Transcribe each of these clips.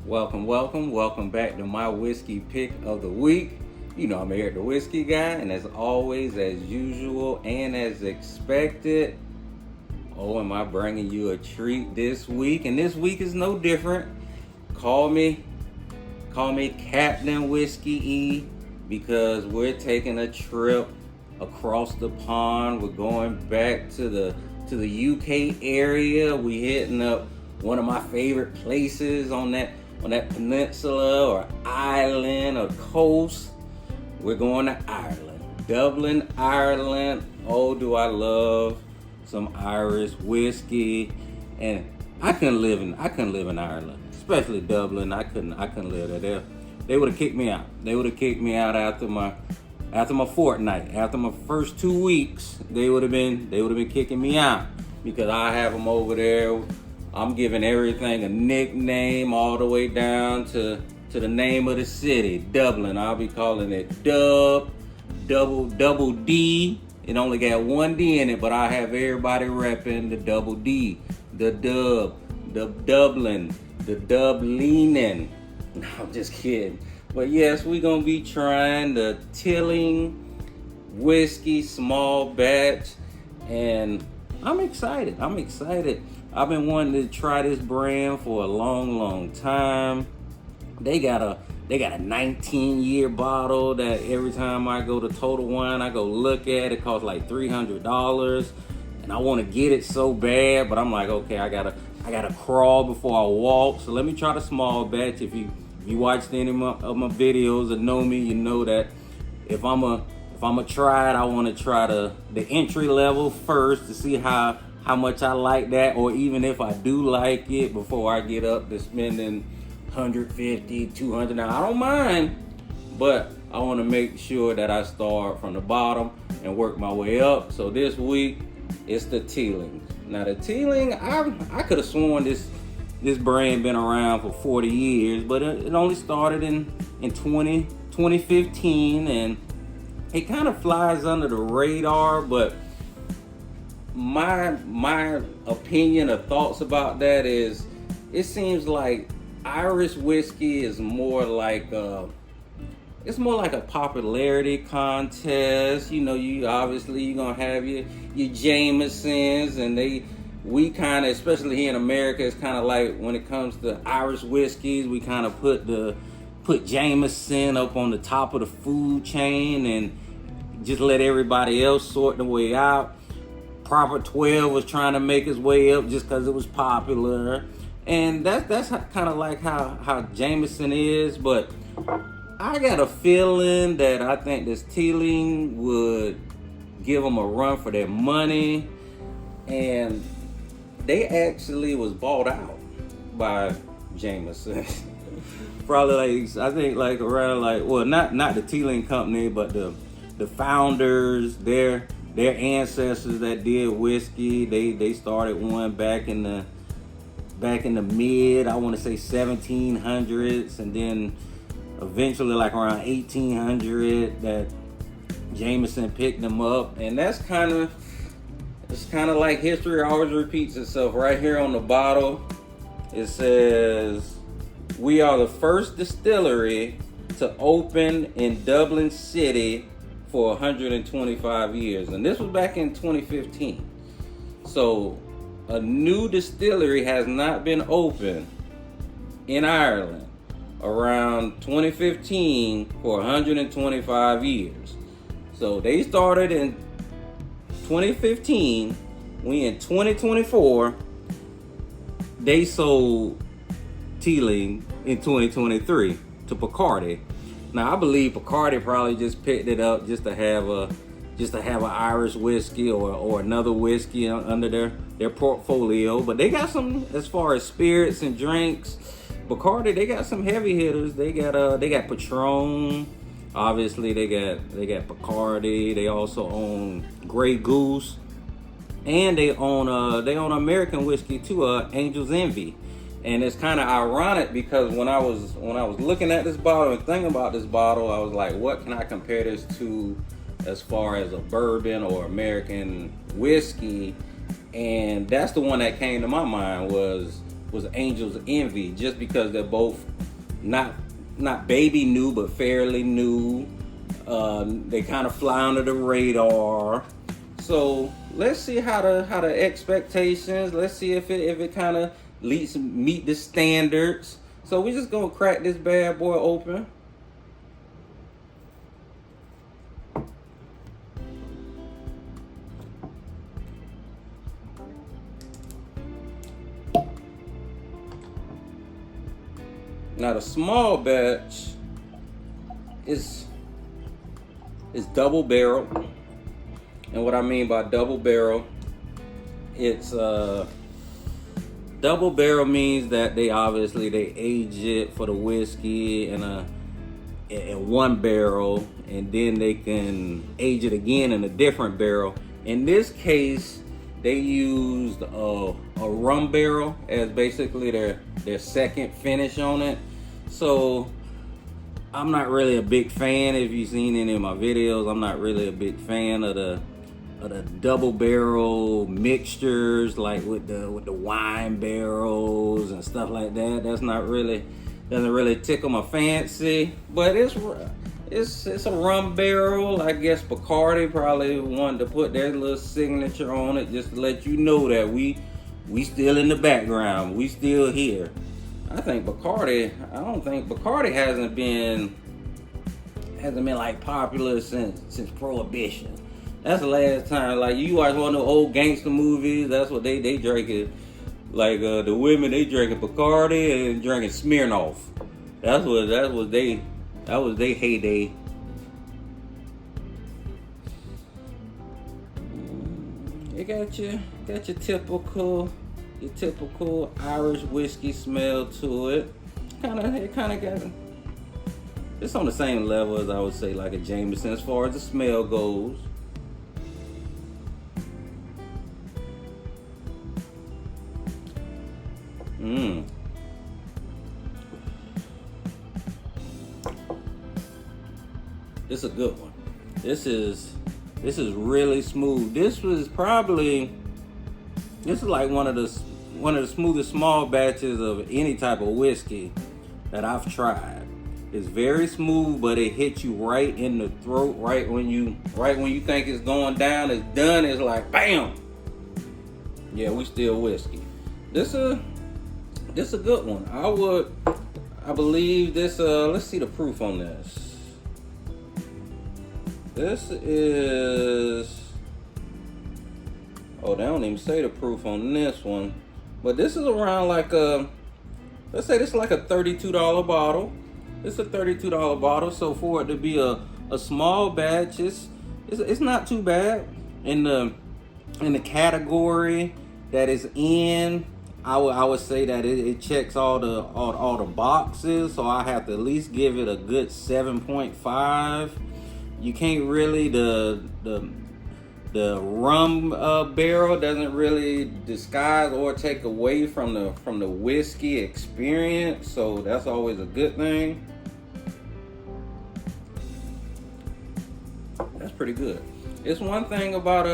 Welcome back to my whiskey pick of the week. You know I'm here, the whiskey guy, and as always, as usual, and as expected, am I bringing you a treat this week? And this week is no different. Call me Captain Whiskey E, because we're taking a trip across the pond. We're going back to the UK area. We hitting up one of my favorite places on that peninsula or island or coast. We're going to Ireland, Dublin, Ireland. Oh, do I love some Irish whiskey. And I couldn't live in Ireland, especially Dublin. I couldn't live there. They would have kicked me out. They would have kicked me out after my fortnight. After my first 2 weeks, they would have been kicking me out, because I have them over there. I'm giving everything a nickname, all the way down to the name of the city, Dublin. I'll be calling it double D. It only got one D in it, but I have everybody repping the double D, the Dub, the Dublin, the Dublinin. No, I'm just kidding. But yes, we're gonna be trying the Teeling whiskey small batch, and I'm excited. I've been wanting to try this brand for a long time. They got a 19-year bottle that every time I go to Total Wine, I go look at. It costs like $300, and I want to get it so bad, but I'm like, okay, I gotta crawl before I walk. So let me try the small batch. If you watched any of my videos or know me, you know that if I'm a try it, I want to try the entry level first to see how much I like that, or even if I do like it, before I get up to spending $150, $200. Now, I don't mind, but I want to make sure that I start from the bottom and work my way up. So this week, it's the Teeling. Now, the Teeling, I could have sworn this brand been around for 40 years, but it only started in 2015, and it kind of flies under the radar. But my opinion or thoughts about that is, it seems like Irish whiskey is more like a popularity contest. You know, you're gonna have your Jamesons, and we kind of, especially here in America, it's kind of like when it comes to Irish whiskeys, we kind of put Jameson up on the top of the food chain and just let everybody else sort the way out. Proper 12 was trying to make his way up just because it was popular, and that's kind of like how Jameson is. But I got a feeling that I think this Teeling would give them a run for their money, and they actually was bought out by Jameson. Probably I think around not the Teeling company, but the founders, their ancestors that did whiskey. They started one back in the mid, I want to say 1700s, and then eventually around 1800 that Jameson picked them up. And it's kind of like history always repeats itself. Right here on the bottle, it says, "We are the first distillery to open in Dublin City for 125 years." And this was back in 2015. So a new distillery has not been open in Ireland around 2015 for 125 years. So they started in 2015. We in 2024. They sold Teeling in 2023 to Bacardi. Now, I believe Bacardi probably just picked it up just to have an Irish whiskey or another whiskey under their portfolio. But they got some, as far as spirits and drinks, Bacardi, they got some heavy hitters. They got Patron. Obviously, they got Bacardi. They also own Grey Goose, and they own American whiskey too, Angel's Envy. And it's kind of ironic, because when I was looking at this bottle and thinking about this bottle, I was like, what can I compare this to as far as a bourbon or American whiskey? And that's the one that came to my mind was Angel's Envy, just because they're both not baby new, but fairly new. They kind of fly under the radar. So let's see how the expectations. Let's see if it kind of meet the standards. So we just gonna crack this bad boy open. Now the small batch is double barrel, and what I mean by double barrel, it's double barrel means that they age it for the whiskey in one barrel, and then they can age it again in a different barrel. In this case, they used a rum barrel as basically their second finish on it. So I'm not really a big fan. If you've seen any of my videos, I'm not really a big fan of the double barrel mixtures, like with the wine barrels and stuff like that. Doesn't really tickle my fancy. But it's a rum barrel. I guess Bacardi probably wanted to put their little signature on it, just to let you know that we still in the background. We still here. I don't think Bacardi hasn't been like popular since Prohibition. That's the last time. Like, you watch one of the old gangster movies, that's what they drink it. Like the women, they drinking Bacardi and drinking Smirnoff. That was they heyday. You got your typical Irish whiskey smell to it. It kind of got, it's on the same level as I would say like a Jameson as far as the smell goes. This is a good one. This is really smooth. This is like one of the smoothest small batches of any type of whiskey that I've tried. It's very smooth, but it hits you right in the throat, right when you think it's going down, it's done, it's like bam. Yeah, we still whiskey. This a good one. I believe this, let's see the proof on this. This is, oh, they don't even say the proof on this one. But this is around like let's say this is like a $32 bottle. It's a $32 bottle, so for it to be a small batch, it's not too bad. In the category that is in, I would say that it checks all the boxes, so I have to at least give it a good 7.5. You can't really, the rum barrel doesn't really disguise or take away from the whiskey experience, so that's always a good thing. That's pretty good. It's one thing about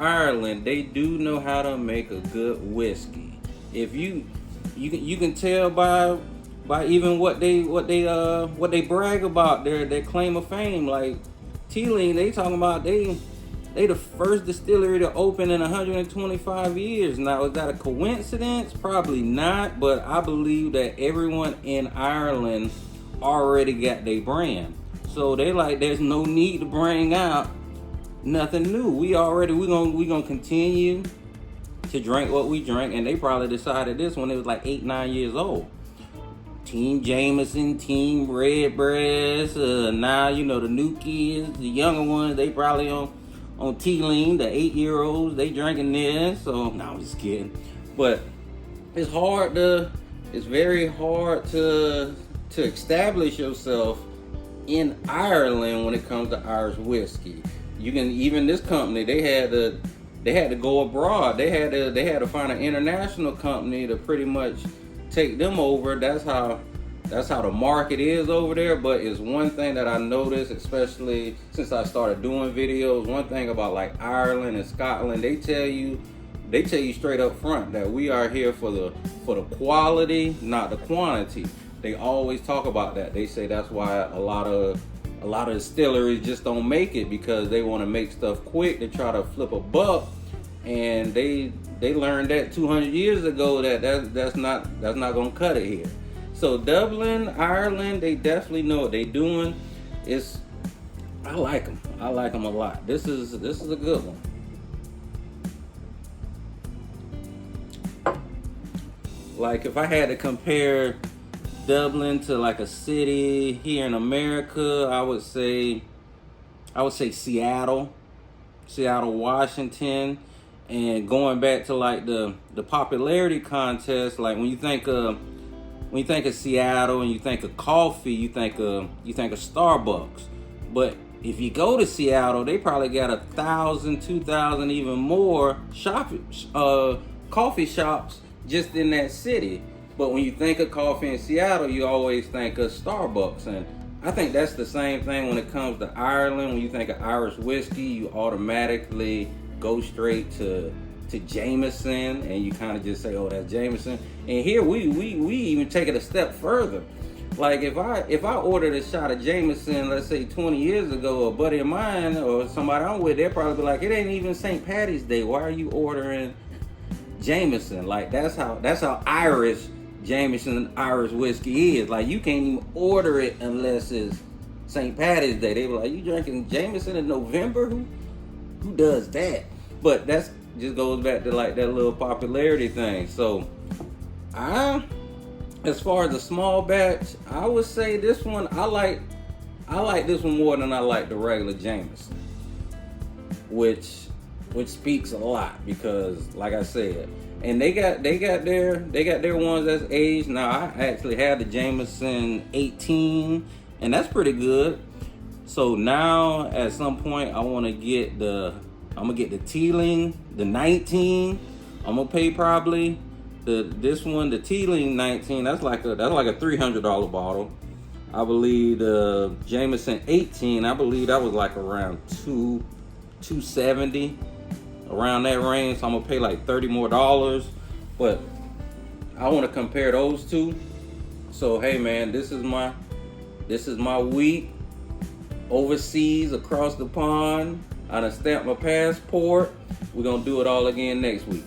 Ireland. They do know how to make a good whiskey. If you can tell by even what they brag about, their claim of fame. Like Teeling, they talking about they the first distillery to open in 125 years. Now, is that a coincidence? Probably not, but I believe that everyone in Ireland already got their brand. So they like, there's no need to bring out nothing new. We gonna continue to drink what we drink, and they probably decided this when they was like 8-9 years old. Team Jameson, Team Redbreast. Now the new kids, the younger ones, they probably on Teeling. The 8-year-olds, they drinking this. So no, I'm just kidding. But it's very hard to establish yourself in Ireland when it comes to Irish whiskey. Even this company, they had to go abroad. They had to find an international company to pretty much take them over. That's how the market is over there. But it's one thing that I noticed, especially since I started doing videos, one thing about like Ireland and Scotland, they tell you they tell you straight up front that we are here for the quality, not the quantity. They always talk about that. They say that's why a lot of distilleries just don't make it, because they want to make stuff quick. They try to flip a buck, and they learned that 200 years ago that's not gonna cut it here. So Dublin, Ireland, they definitely know what they're doing. I like them. I like them a lot. This is a good one. Like, if I had to compare Dublin to like a city here in America, I would say Seattle, Washington. And going back to like the popularity contest, like when you think of Seattle and you think of coffee, you think of Starbucks. But if you go to Seattle, they probably got 1,000, 2,000, even more coffee shops just in that city. But when you think of coffee in Seattle, you always think of Starbucks. And I think that's the same thing when it comes to Ireland. When you think of Irish whiskey, you automatically go straight to Jameson, and you kind of just say, oh, that's Jameson. And here we even take it a step further. Like, if I ordered a shot of Jameson, let's say 20 years ago, a buddy of mine or somebody I'm with, they'd probably be like, it ain't even St. Patty's Day. Why are you ordering Jameson? Like, that's how Irish Jameson Irish whiskey is. Like, you can't even order it unless it's St. Patty's Day. They were like, you drinking Jameson in November? Who does that? But that's just goes back to like that little popularity thing. So as far as the small batch, I would say this one, I like this one more than I like the regular Jameson, which speaks a lot, because like I said, and they got their ones that's aged. Now, I actually had the Jameson 18, and that's pretty good. So now at some point I'm gonna get the Teeling, the 19. I'm gonna pay probably the Teeling 19. That's like a $300 bottle. I believe the Jameson 18, I believe that was like around $270, around that range. So I'm gonna pay like $30 more. But I want to compare those two. So hey man, this is my week overseas, across the pond. I done stamped my passport. We're gonna do it all again next week.